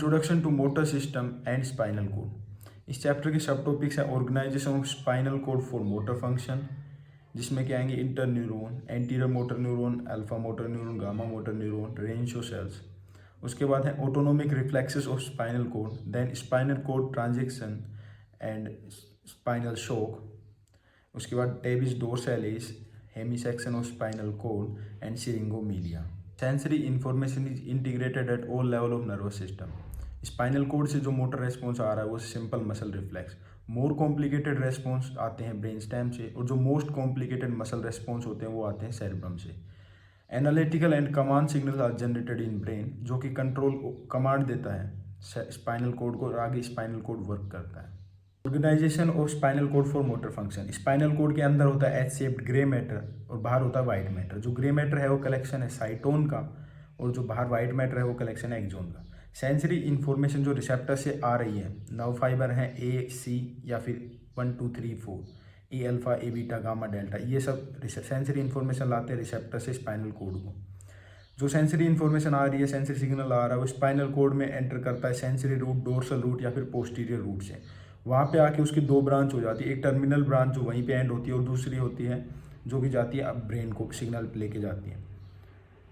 Introduction to motor system and spinal cord. इस chapter के सब टॉपिक्स हैं organization of spinal cord for motor function, जिसमें क्या आएंगे inter neuron, anterior motor neuron, alpha motor neuron, gamma motor neuron, Renshaw cells. उसके बाद है autonomic reflexes of spinal cord, then spinal cord transection and spinal shock. उसके बाद tabes dorsalis, hemisection of spinal cord and syringomyelia. Sensory information is integrated at all level of nervous system. Spinal cord से जो motor response आ रहा है वो simple muscle reflex, more complicated response आते हैं brain stem से, और जो मोस्ट कॉम्प्लिकेटेड मसल रेस्पॉन्स होते हैं वो आते हैं सेरेब्रम से। Analytical and command signal are generated in brain, जो कि कंट्रोल कमांड देता है स्पाइनल कोड को, और आगे स्पाइनल कोड वर्क करता है। Organisation of spinal cord for motor function. Spinal cord के अंदर होता है एच शेप्ड ग्रे मैटर और बाहर होता है वाइट मैटर। जो ग्रे मैटर है वो कलेक्शन है साइटोन का, और जो बाहर वाइट मैटर है वो कलेक्शन है एक्सोन का। सेंसरी इन्फॉर्मेशन जो रिसेप्टर से आ रही है, नर्व फाइबर हैं ए सी या फिर 1 2 3 4, ए अल्फा, ए बीटा, गामा, डेल्टा, ये सब सेंसरी इन्फॉर्मेशन लाते हैं रिसेप्टर से स्पाइनल कोड को। जो सेंसरी इन्फॉर्मेशन आ रही है, सेंसरी सिग्नल आ रहा है, वो स्पाइनल कोड में एंटर करता है सेंसरी रूट, डोर्सल रूट या फिर पोस्टीरियर रूट से। वहाँ पे आके उसकी दो ब्रांच हो जाती है, एक टर्मिनल ब्रांच जो वहीं पे एंड होती है, और दूसरी होती है जो कि जाती है अब ब्रेन को सिग्नल लेके जाती है।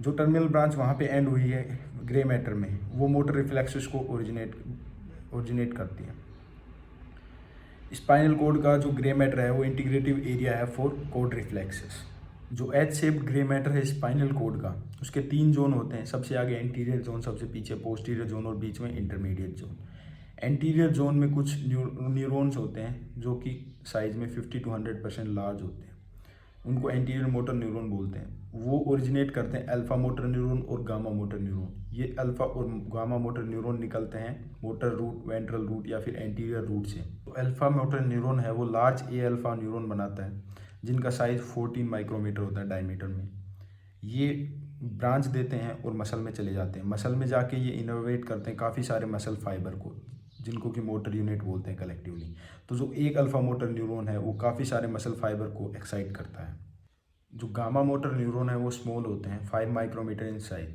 जो टर्मिनल ब्रांच वहाँ पे एंड हुई है ग्रे मैटर में, वो मोटर रिफ्लेक्सेस को ओरिजिनेट करती है। स्पाइनल कोड का जो ग्रे मैटर है वो इंटीग्रेटिव एरिया है फॉर कोड रिफ्लेक्सेस। जो एच शेप्ड ग्रे मैटर है स्पाइनल कोड का, उसके 3 जोन होते हैं, सबसे आगे एंटीरियर जोन, सबसे पीछे पोस्टीरियर जोन, और बीच में इंटरमीडिएट जोन। एंटीरियर जोन में कुछ न्यूरॉन्स होते हैं जो कि साइज में 50 to 100% लार्ज होते हैं, उनको एंटीरियर मोटर न्यूरॉन बोलते हैं। वो ओरिजिनेट करते हैं अल्फा मोटर न्यूरॉन और गामा मोटर न्यूरॉन। ये अल्फा और गामा मोटर न्यूरॉन निकलते हैं मोटर रूट, वेंट्रल रूट या फिर एंटीरियर रूट से। तो अल्फा मोटर न्यूरॉन है वो लार्ज ए अल्फा न्यूरॉन बनाता है, जिनका साइज 14 माइक्रोमीटर होता है डायमीटर में। ये ब्रांच देते हैं और मसल में चले जाते हैं। मसल में जाके ये इनोवेट करते हैं काफ़ी सारे मसल फाइबर को, जिनको कि मोटर यूनिट बोलते हैं कलेक्टिवली। तो जो एक अल्फा मोटर न्यूरॉन है वो काफ़ी सारे मसल फाइबर को एक्साइट करता है। जो गामा मोटर न्यूरॉन है वो स्मॉल होते हैं, 5 माइक्रोमीटर इन साइज।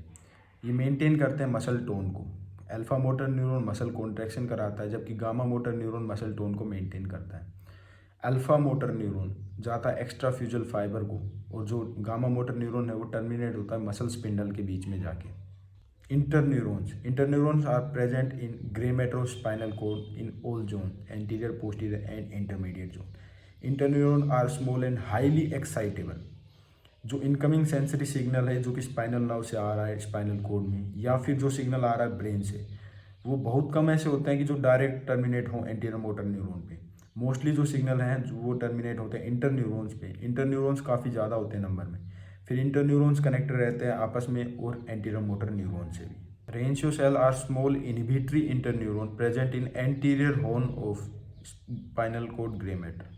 ये मेंटेन करते हैं मसल टोन को। Alpha motor neuron muscle contraction कराता है, जबकि gamma motor neuron muscle tone को मेंटेन करता है। अल्फा मोटर न्यूरॉन जाता है एक्स्ट्रा फ्यूजल फाइबर को, और जो गामा मोटर न्यूरॉन है वो टर्मिनेट होता है मसल स्पिंडल के बीच में जाके। Interneurons are present in gray matter of spinal cord in all zones, anterior, posterior, and intermediate zone. Interneurons are small and highly excitable. जो इनकमिंग सेंसरी सिग्नल है जो कि स्पाइनल नर्व से आ रहा है स्पाइनल कोड में, या फिर जो सिग्नल आ रहा है ब्रेन से, वो बहुत कम ऐसे होते हैं कि जो डायरेक्ट टर्मिनेट हों एंटीरियर मोटर न्यूरॉन पे। मोस्टली जो सिग्नल हैं जो वो टर्मिनेट होते हैं इंटरन्यूरॉन्स पे। इंटरन्यूरॉन्स काफ़ी ज़्यादा होते हैं नंबर में, फिर इंटरन्यूरॉन्स कनेक्टेड रहते हैं आपस में और एंटीरियर मोटर न्यूरॉन से भी। Renshaw cell are small inhibitory interneuron present in anterior horn of spinal cord grey matter.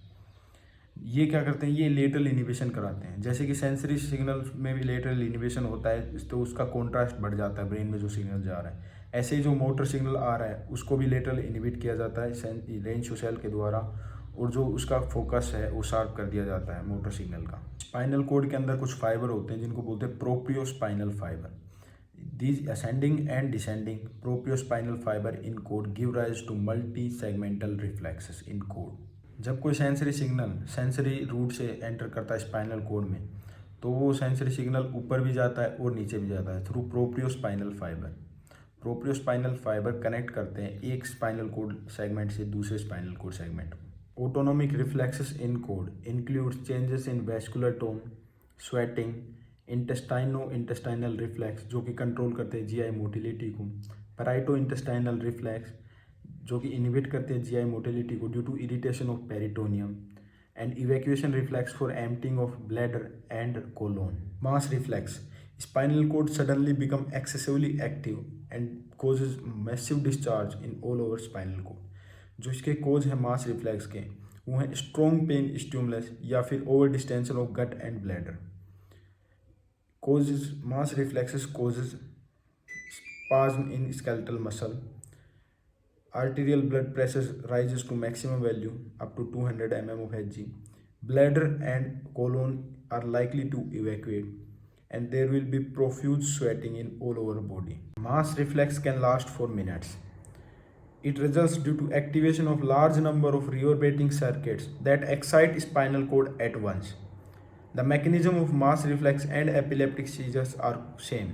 ये क्या करते हैं, ये लेटरल इनिबिशन कराते हैं। जैसे कि सेंसरी सिग्नल में भी लेटरल इनिबिशन होता है, तो उसका कॉन्ट्रास्ट बढ़ जाता है ब्रेन में जो सिग्नल जा रहा है। ऐसे ही जो मोटर सिग्नल आ रहा है उसको भी लेटरल इनिबिट किया जाता है रेंशियो सेल के द्वारा, और जो उसका फोकस है वो शार्प कर दिया जाता है मोटर सिग्नल का। स्पाइनल कोड के अंदर कुछ फाइबर होते हैं जिनको बोलते हैं प्रोप्रियोस्पाइनल fibre. These ascending and descending propriospinal fiber in code give rise to multi-segmental reflexes in code. जब कोई सेंसरी सिग्नल सेंसरी रूट से एंटर करता है स्पाइनल कोड में, तो वो सेंसरी सिग्नल ऊपर भी जाता है और नीचे भी जाता है थ्रू प्रोप्रियोस्पाइनल फाइबर। प्रोप्रियोस्पाइनल फाइबर कनेक्ट करते हैं एक स्पाइनल कोड सेगमेंट से दूसरे स्पाइनल कोड सेगमेंट को। Autonomic reflexes in code include changes in vascular tone, sweating, intestinal reflex जो कि कंट्रोल करते हैं जीआई मोटिलिटी को, पैराइटो इंटेस्टाइनल रिफ्लेक्स जो कि इनहिबिट करते हैं जीआई मोटिलिटी को due to irritation of peritoneum, and evacuation reflex for emptying of bladder and colon. Mass reflex, spinal cord suddenly become excessively active and causes massive discharge in all over spinal cord. जो इसके कोज हैं मास reflex के, वो हैं strong pen stimulus या फिर over distension of gut and bladder. Causes mass reflexes causes spasm in skeletal muscle. Arterial blood pressure rises to maximum value up to 200 mm of Hg. Bladder and colon are likely to evacuate, and there will be profuse sweating in all over body. mass reflex can last for minutes. It results due to activation of large number of reverberating circuits that excite spinal cord at once. The mechanism of mass reflex and epileptic seizures are same,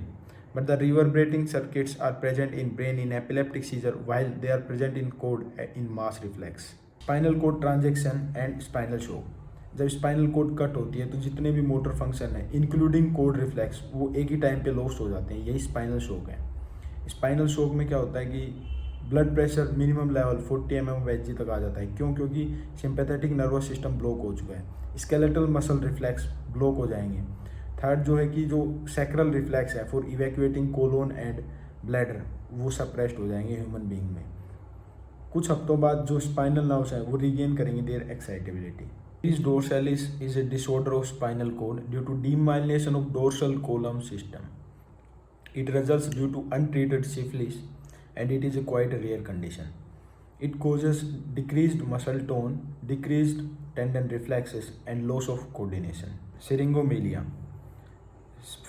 but the reverberating circuits are present in brain in epileptic seizure while they are present in cord in mass reflex. Spinal cord transaction and spinal shock. जब spinal cord cut होती है तो जितने भी motor function है including code reflex वो एक ही time पे लॉस्ट हो जाते हैं, यही स्पाइनल शॉक है। स्पाइनल शॉक में क्या होता है कि blood pressure minimum level 40 mm/Hg तक आ जाता है। क्यों? क्योंकि सिंपैथेटिक नर्वस सिस्टम ब्लॉक हो चुका है, स्केलेटल मसल रिफ्लेक्स ब्लॉक हो जाएंगे। थर्ड जो है कि जो सैक्रल रिफ्लेक्स है for evacuating colon and bladder वो सप्रेस्ड हो जाएंगे ह्यूमन बीइंग में। कुछ हफ्तों बाद जो स्पाइनल नर्व्स हैं वो रिगेन करेंगे their excitability. Epilepticus dorsalis is a disorder of spinal cord due to demyelination of dorsal column system. It results due to untreated syphilis and it is a quite rare condition. It causes decreased muscle tone, decreased tendon reflexes and loss of coordination. Syringomelia,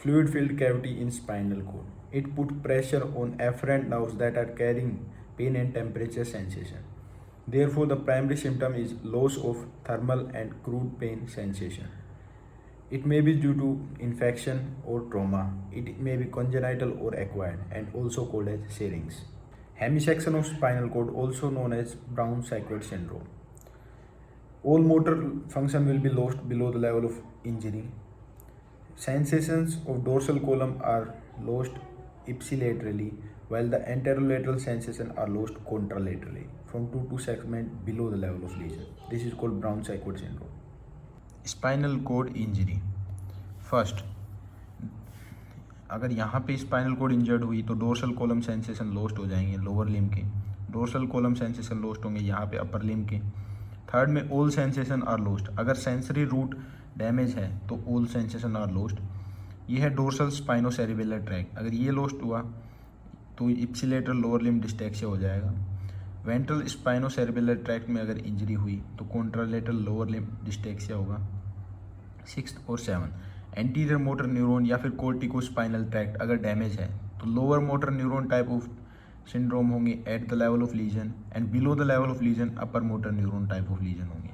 fluid-filled cavity in spinal cord. It puts pressure on afferent nerves that are carrying pain and temperature sensation. Therefore, the primary symptom is loss of thermal and crude pain sensation. It may be due to infection or trauma. It may be congenital or acquired and also called as syrinx. Hemisection of spinal cord, also known as Brown-Séquard syndrome. All motor function will be lost below the level of injury. Sensations of dorsal column are lost ipsilaterally while the anterolateral sensations are lost contralaterally from 2 to segment below the level of lesion. This is called Brown-Séquard syndrome. Spinal cord injury. First, अगर यहाँ पे spinal cord injured हुई तो dorsal column sensation lost हो जाएंगे lower limb के, dorsal column sensation lost होंगे यहाँ पे अपर लिम्ब के। थर्ड में ऑल सेंसेशन आर लॉस्ट, अगर सेंसरी रूट डैमेज है तो ऑल सेंसेशन आर लॉस्ट। ये है डोर्सल स्पाइनोसेरिबेलर ट्रैक्ट, अगर ये लॉस्ट हुआ तो इप्सिलेटरल लोअर लिम्ब डिस्टेक्सिया हो जाएगा। वेंट्रल स्पाइनोसेरिबेलर ट्रैक्ट में अगर इंजरी हुई तो कॉन्ट्रालेटरल लोअर लिम्ब डिस्टेक्सिया होगा। 6 और 7 एंटीरियर मोटर न्यूरॉन या फिर कोर्टिको स्पाइनल ट्रैक्ट अगर डैमेज है तो lower motor neuron type of syndrome होंगे at the level of lesion and below the level of lesion upper motor neuron type of lesion होंगे।